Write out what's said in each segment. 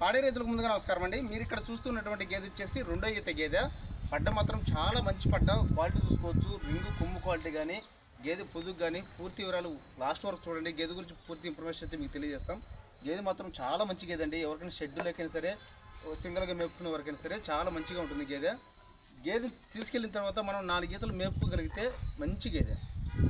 పాడే రైతులకు ముందుగా నమస్కారం అండి. మీరు ఇక్కడ చూస్తున్నటువంటి గేదె వచ్చేసి రెండో ఈత గేదె. పడ్డ మాత్రం చాలా మంచి పడ్డ, క్వాలిటీ చూసుకోవచ్చు. రింగు కొమ్ము క్వాలిటీ కానీ గేదె పొదుగు కానీ పూర్తి వివరాలు లాస్ట్ వరకు చూడండి. గేదె గురించి పూర్తి ఇన్ఫర్మేషన్ అయితే మీకు తెలియజేస్తాం. గేదె మాత్రం చాలా మంచి గేదె అండి. ఎవరికైనా షెడ్యూల్ ఎక్కైనా సరే, సింగిల్గా మేపుకునే వరకైనా సరే చాలా మంచిగా ఉంటుంది గేదె. గేదె తీసుకెళ్ళిన తర్వాత మనం 4 ఈతలు మేపుకోగలిగితే మంచి గేదె.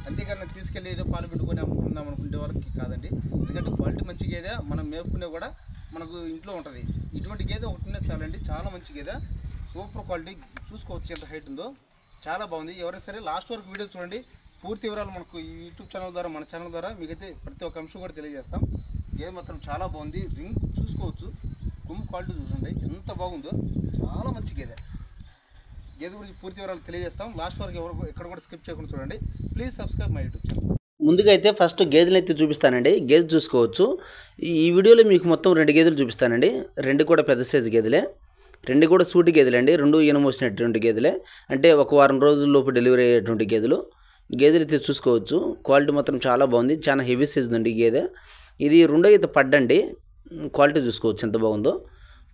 అంతేకాని తీసుకెళ్ళి ఏదో పాలు పిండుకొని అమ్ముకుందాం అనుకునే వాళ్ళకి కాదండి. ఎందుకంటే క్వాలిటీ మంచి గేదె, మనం మేపుకునే కూడా మనకు ఇంట్లో ఉంటుంది. ఇటువంటి గేదె ఒకటినే చాలండి. చాలా మంచి గేదె, సూపర్ క్వాలిటీ. చూసుకోవచ్చు ఎంత హైట్ ఉందో, చాలా బాగుంది. ఎవరైనా సరే లాస్ట్ వరకు వీడియో చూడండి. పూర్తి వివరాలు మనకు ఈ యూట్యూబ్ ఛానల్ ద్వారా, మన ఛానల్ ద్వారా మీకైతే ప్రతి ఒక్క అంశం కూడా తెలియజేస్తాం. గేదె మాత్రం చాలా బాగుంది. రింగ్ చూసుకోవచ్చు, కొమ్ము క్వాలిటీ చూడండి ఎంత బాగుందో, చాలా మంచి గేదె. గేదె గురించి పూర్తి వివరాలు తెలియజేస్తాం. లాస్ట్ వరకు ఎవరు ఎక్కడ కూడా స్కిప్ చేయకుండా చూడండి. Please subscribe my YouTube channel. ముందుగా అయితే ఫస్ట్ గేదెలు అయితే చూపిస్తానండి. గేదె చూసుకోవచ్చు. ఈ వీడియోలో మీకు మొత్తం 2 గేదెలు చూపిస్తానండి. 2 కూడా పెద్ద సైజు గేదెలే, 2 కూడా సూటి గేదెలు అండి. 2 ఈనమోసినటువంటి గేదెలే, అంటే ఒక వారం రోజుల్లోపు డెలివరీ అయ్యేటువంటి గేదెలు. గేదెలు అయితే చూసుకోవచ్చు. క్వాలిటీ మాత్రం చాలా బాగుంది. చాలా హెవీ సైజు ఉంది గేదె. ఇది రెండో ఈత పడ్డండి. క్వాలిటీ చూసుకోవచ్చు ఎంత బాగుందో,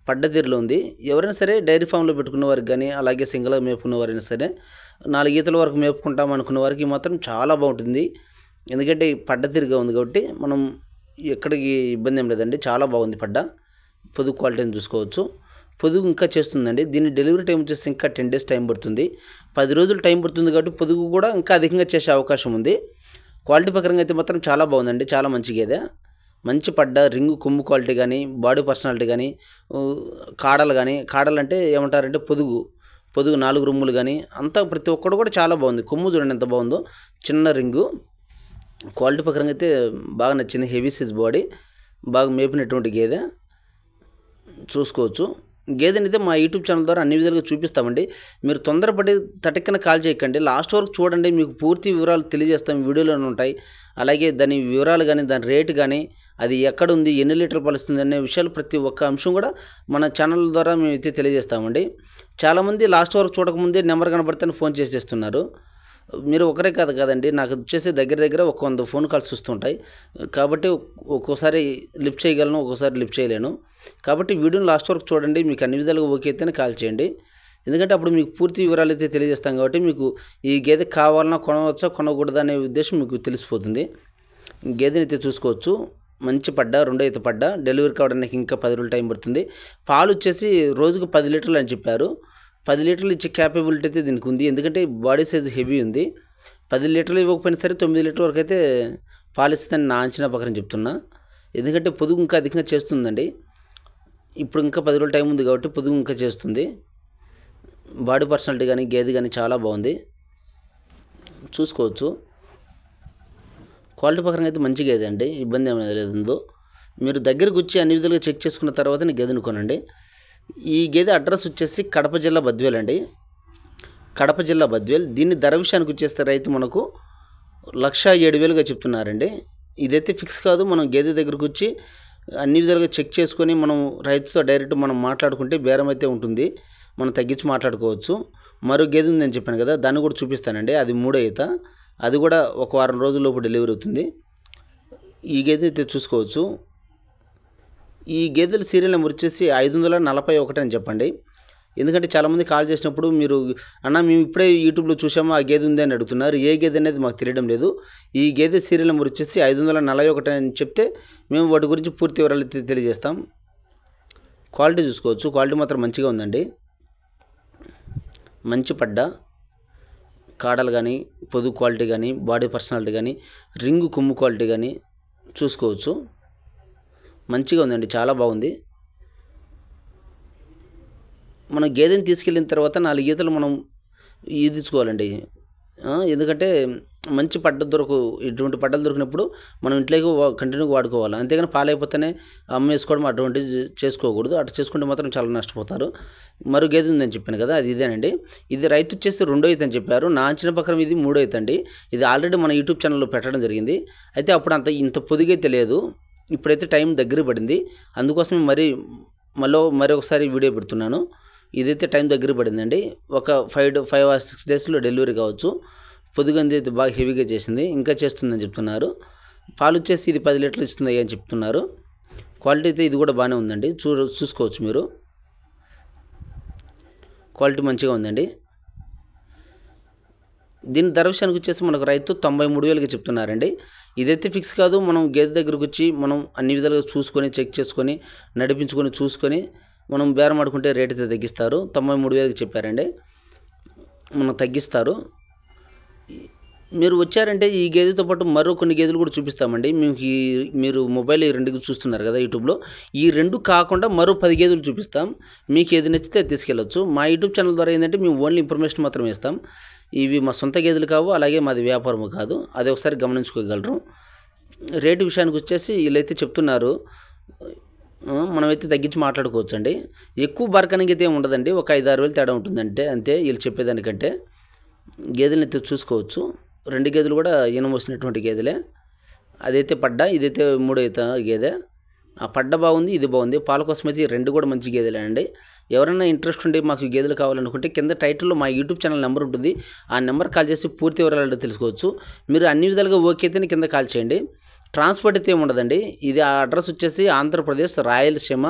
పడ్డ తీరులో ఉంది. ఎవరైనా సరే డైరీ ఫామ్లో పెట్టుకున్న వారికి కానీ, అలాగే సింగిల్గా మేపుకున్న వారైనా సరే, 4 ఈతల వరకు మేపుకుంటాం అనుకున్న వారికి మాత్రం చాలా బాగుంటుంది. ఎందుకంటే పడ్డ తీరుగా ఉంది కాబట్టి మనం ఎక్కడికి ఇబ్బంది ఏం లేదండి. చాలా బాగుంది పడ్డ. పొదుగు క్వాలిటీని చూసుకోవచ్చు. పొదుగు ఇంకా చేస్తుందండి. దీని డెలివరీ టైం వచ్చేసి ఇంకా 10 డేస్ టైం పడుతుంది. 10 రోజులు టైం పడుతుంది కాబట్టి పొదుగు కూడా ఇంకా అధికంగా చేసే అవకాశం ఉంది. క్వాలిటీ ప్రకారంగా అయితే మాత్రం చాలా బాగుందండి. చాలా మంచి గేదె, మంచి పడ్డ. రింగు కొమ్ము క్వాలిటీ కానీ, బాడీ పర్సనాలిటీ కానీ, కాడలు కానీ, కాడలు అంటే ఏమంటారంటే పొదుగు 4 రొమ్ములు కానీ అంతా ప్రతి ఒక్కడు కూడా చాలా బాగుంది. కొమ్ము చూడండి ఎంత బాగుందో, చిన్న రింగు. క్వాలిటీ ప్రకారంగా అయితే బాగా నచ్చింది. హెవీ సైజ్ బాడీ, బాగా మేపినటువంటి గేదె చూసుకోవచ్చు. గేదెని అయితే మా యూట్యూబ్ ఛానల్ ద్వారా అన్ని విధాలుగా చూపిస్తామండి. మీరు తొందరపడి తటక్కన కాల్ చేయకండి. లాస్ట్ వరకు చూడండి, మీకు పూర్తి వివరాలు తెలియజేస్తాం. వీడియోలోనే ఉంటాయి. అలాగే దాని వివరాలు కానీ, దాని రేటు కానీ, అది ఎక్కడ ఉంది, ఎన్ని లీటర్లు పలుస్తుంది అనే విషయాలు ప్రతి ఒక్క అంశం కూడా మన ఛానల్ ద్వారా మేమైతే తెలియజేస్తామండి. చాలామంది లాస్ట్ వరకు చూడకముందే నెంబర్ కనబడితే ఫోన్ చేసేస్తున్నారు. మీరు ఒకరే కాదు కదండి, నాకు వచ్చేసి దగ్గర ఒక 100 ఫోన్ కాల్స్ వస్తుంటాయి. కాబట్టి ఒక్కోసారి లిఫ్ట్ చేయగలను, ఒక్కోసారి లిఫ్ట్ చేయలేను. కాబట్టి వీడియోని లాస్ట్ వరకు చూడండి. మీకు అన్ని విధాలుగా ఓకే అయితేనే కాల్ చేయండి. ఎందుకంటే అప్పుడు మీకు పూర్తి వివరాలు అయితే తెలియజేస్తాం. కాబట్టి మీకు ఈ గేదె కావాలన్నా, కొనవచ్చా కొనకూడదా అనే ఉద్దేశం మీకు తెలిసిపోతుంది. గేదెని అయితే చూసుకోవచ్చు. మంచి పడ్డ, రెండో ఈత పడ్డ. డెలివరీ కావడానికి ఇంకా 10 రోజులు టైం పడుతుంది. పాలు వచ్చేసి రోజుకు 10 లీటర్లు అని చెప్పారు. 10 లీటర్లు ఇచ్చే క్యాపబిలిటీ అయితే దీనికి ఉంది. ఎందుకంటే బాడీ సైజ్ హెవీ ఉంది. 10 లీటర్లు ఇవ్వకపోయినా సరే 9 లీటర్ వరకు అయితే పాలు ఇస్తుందని నా అంచనా ప్రకారం చెప్తున్నా. ఎందుకంటే పొదుగు ఇంకా అధికంగా చేస్తుందండి. ఇప్పుడు ఇంకా 10 రోజులు టైం ఉంది కాబట్టి పొదుగు ఇంకా చేస్తుంది. బాడీ పర్సనాలిటీ కానీ, గేదె కానీ చాలా బాగుంది. చూసుకోవచ్చు. క్వాలిటీ ప్రకారంగా అయితే మంచి గేదె అండి, ఇబ్బంది ఏమైనా లేదు. మీరు దగ్గరకు వచ్చి అన్ని విధాలుగా చెక్ చేసుకున్న తర్వాత గేదెను కొనండి. ఈ గేదె అడ్రస్ వచ్చేసి కడప జిల్లా బద్వేల్ అండి. కడప జిల్లా బద్వేల్. దీన్ని ధర విషయానికి వచ్చేస్తే రైతు మనకు 1,07,000గా చెప్తున్నారండి. ఇదైతే ఫిక్స్ కాదు. మనం గేదె దగ్గరకు వచ్చి అన్ని విధాలుగా చెక్ చేసుకొని మనం రైతుతో డైరెక్ట్ మనం మాట్లాడుకుంటే బేరం అయితే ఉంటుంది. మనం తగ్గించి మాట్లాడుకోవచ్చు. మరో గేదె ఉందని చెప్పాను కదా, దాన్ని కూడా చూపిస్తానండి. అది 3వ ఈత. అది కూడా ఒక వారం రోజుల్లోపు డెలివరీ అవుతుంది. ఈ గేదె అయితే చూసుకోవచ్చు. ఈ గేదెల సీరియల్ నెంబర్ వచ్చేసి 541 అని చెప్పండి. ఎందుకంటే చాలామంది కాల్ చేసినప్పుడు మీరు అన్న మేము ఇప్పుడే యూట్యూబ్లో చూసాము, ఆ గేదె ఉంది అని అడుగుతున్నారు. ఏ గేదె అనేది మాకు తెలియడం లేదు. ఈ గేదె సీరియల్ నెంబర్ వచ్చేసి 541 అని చెప్తే మేము వాటి గురించి పూర్తి వివరాలు తెలియజేస్తాం. క్వాలిటీ చూసుకోవచ్చు. క్వాలిటీ మాత్రం మంచిగా ఉందండి. మంచి పడ్డ, కాడలు కానీ, పొదుగు క్వాలిటీ కానీ, బాడీ పర్సనాలిటీ కానీ, రింగు కొమ్ము క్వాలిటీ కానీ చూసుకోవచ్చు. మంచిగా ఉందండి, చాలా బాగుంది. మనం గేదెని తీసుకెళ్ళిన తర్వాత 4 ఈతలు మనం ఈదించుకోవాలండి. ఎందుకంటే మంచి పడ్డ ఇటువంటి పడ్డలు దొరికినప్పుడు మనం ఇంట్లోకి కంటిన్యూగా వాడుకోవాలి. అంతేగాని పాలైపోతేనే అమ్మేసుకోవడం అటువంటిది చేసుకోకూడదు. అటు చేసుకుంటే మాత్రం చాలా నష్టపోతారు. మరో గేదె ఉందని చెప్పాను కదా, అది ఇదేనండి. ఇది రైతు వచ్చేసి రెండో ఈత అని చెప్పారు. నా అంచనా ప్రకారం ఇది 3వ ఈత అండి. ఇది ఆల్రెడీ మన యూట్యూబ్ ఛానల్లో పెట్టడం జరిగింది. అయితే అప్పుడు ఇంత పొదిగైతే లేదు. ఇప్పుడైతే టైం దగ్గర పడింది. అందుకోసమే మరొకసారి వీడియో పెడుతున్నాను. ఇదైతే టైం దగ్గర పడిందండి. ఒక 5 or 6 డేస్లో డెలివరీ కావచ్చు. పొదుగంది అయితే బాగా హెవీగా చేసింది, ఇంకా చేస్తుందని చెప్తున్నారు. పాలు వచ్చేసి ఇది 10 లీటర్లు ఇస్తుంది అని చెప్తున్నారు. క్వాలిటీ అయితే ఇది కూడా బాగానే ఉందండి, చూసుకోవచ్చు మీరు. క్వాలిటీ మంచిగా ఉందండి. దీని ధర విషయానికి వచ్చేసి మనకు రైతు 93,000కి చెప్తున్నారండి. ఇదైతే ఫిక్స్ కాదు, మనం గేదె దగ్గరకు వచ్చి మనం అన్ని విధాలుగా చూసుకొని చెక్ చేసుకొని నడిపించుకొని చూసుకొని మనం బేరం ఆడుకుంటే రేట్ అయితే తగ్గిస్తారు. 93,000కి చెప్పారండి, మనం తగ్గిస్తారు. మీరు వచ్చారంటే ఈ గేదెతో పాటు మరో కొన్ని గేదెలు కూడా చూపిస్తామండి మీకు. మీరు మొబైల్ ఈ 2 చూస్తున్నారు కదా యూట్యూబ్లో, ఈ 2 కాకుండా మరో 10 గేదెలు చూపిస్తాం. మీకు ఏది నచ్చితే అది తీసుకెళ్ళచ్చు. మా యూట్యూబ్ ఛానల్ ద్వారా ఏంటంటే మేము ఓన్లీ ఇన్ఫర్మేషన్ మాత్రమే ఇస్తాం. ఇవి మా సొంత గేదెలు కావు, అలాగే మాది వ్యాపారము కాదు, అది ఒకసారి గమనించుకోగలరు. రేటు విషయానికి వచ్చేసి వీళ్ళైతే చెప్తున్నారు, మనమైతే తగ్గించి మాట్లాడుకోవచ్చు అండి. ఎక్కువ బరకనికి అయితే ఉండదండి, ఒక 5-6 వేలు తేడా ఉంటుందంటే అంతే వీళ్ళు చెప్పేదానికంటే. గేదెలను అయితే చూసుకోవచ్చు. 2 గేదెలు కూడా ఈనమోసినటువంటి గేదెలే. అదైతే పడ్డ, ఇదైతే 3వ ఈత గేదె. ఆ పడ్డ బాగుంది, ఇది బాగుంది. పాల కోసం అయితే ఈ 2 కూడా మంచి గేదెలే అండి. ఎవరైనా ఇంట్రెస్ట్ ఉండి మాకు గేదెలు కావాలనుకుంటే కింద టైటిల్లో మా యూట్యూబ్ ఛానల్ నెంబర్ ఉంటుంది, ఆ నెంబర్ కాల్ చేసి పూర్తి వివరాలు తెలుసుకోవచ్చు. మీరు అన్ని విధాలుగా ఓకే అయితేనే కింద కాల్ చేయండి. ట్రాన్స్పోర్ట్ అయితే ఏముండదండి. ఇది ఆ అడ్రస్ వచ్చేసి ఆంధ్రప్రదేశ్ రాయలసీమ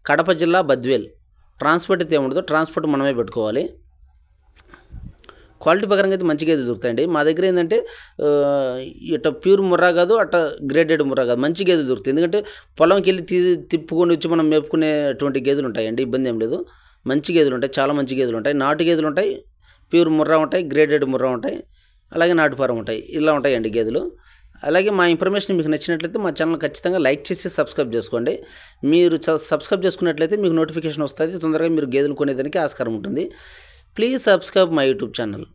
కడప జిల్లా బద్వేల్. ట్రాన్స్పోర్ట్ అయితే ఏముండదు, ట్రాన్స్పోర్ట్ మనమే పెట్టుకోవాలి. క్వాలిటీ ప్రకారంగా అయితే మంచి గేదెలు దొరుకుతాయండి మా దగ్గర. ఏంటంటే ఇట్లా ప్యూర్ ముర్రా కాదు, అట్లా గ్రేడెడ్ ముర్రా కాదు, మంచి గేదెలు దొరుకుతాయి. ఎందుకంటే పొలంకి వెళ్ళి తిప్పుకొని వచ్చి మనం మేపుకునేటువంటి గేదెలు ఉంటాయండి, ఇబ్బంది ఏం లేదు. మంచి గేదెలు ఉంటాయి, చాలా మంచి గేదెలు ఉంటాయి. నాటు గేదెలు ఉంటాయి, ప్యూర్ ముర్రా ఉంటాయి, గ్రేడెడ్ ముర్రా ఉంటాయి, అలాగే నాటు ఫారం ఉంటాయి. ఇలా ఉంటాయండి గేదెలు. అలాగే మా ఇన్ఫర్మేషన్ మీకు నచ్చినట్లయితే మా ఛానల్ ఖచ్చితంగా లైక్ చేసి సబ్స్క్రైబ్ చేసుకోండి. మీరు సబ్స్క్రైబ్ చేసుకున్నట్లయితే మీకు నోటిఫికేషన్ వస్తుంది, తొందరగా మీరు గేదెలు కొనేదానికి ఆస్కారం ఉంటుంది. Please subscribe my YouTube channel.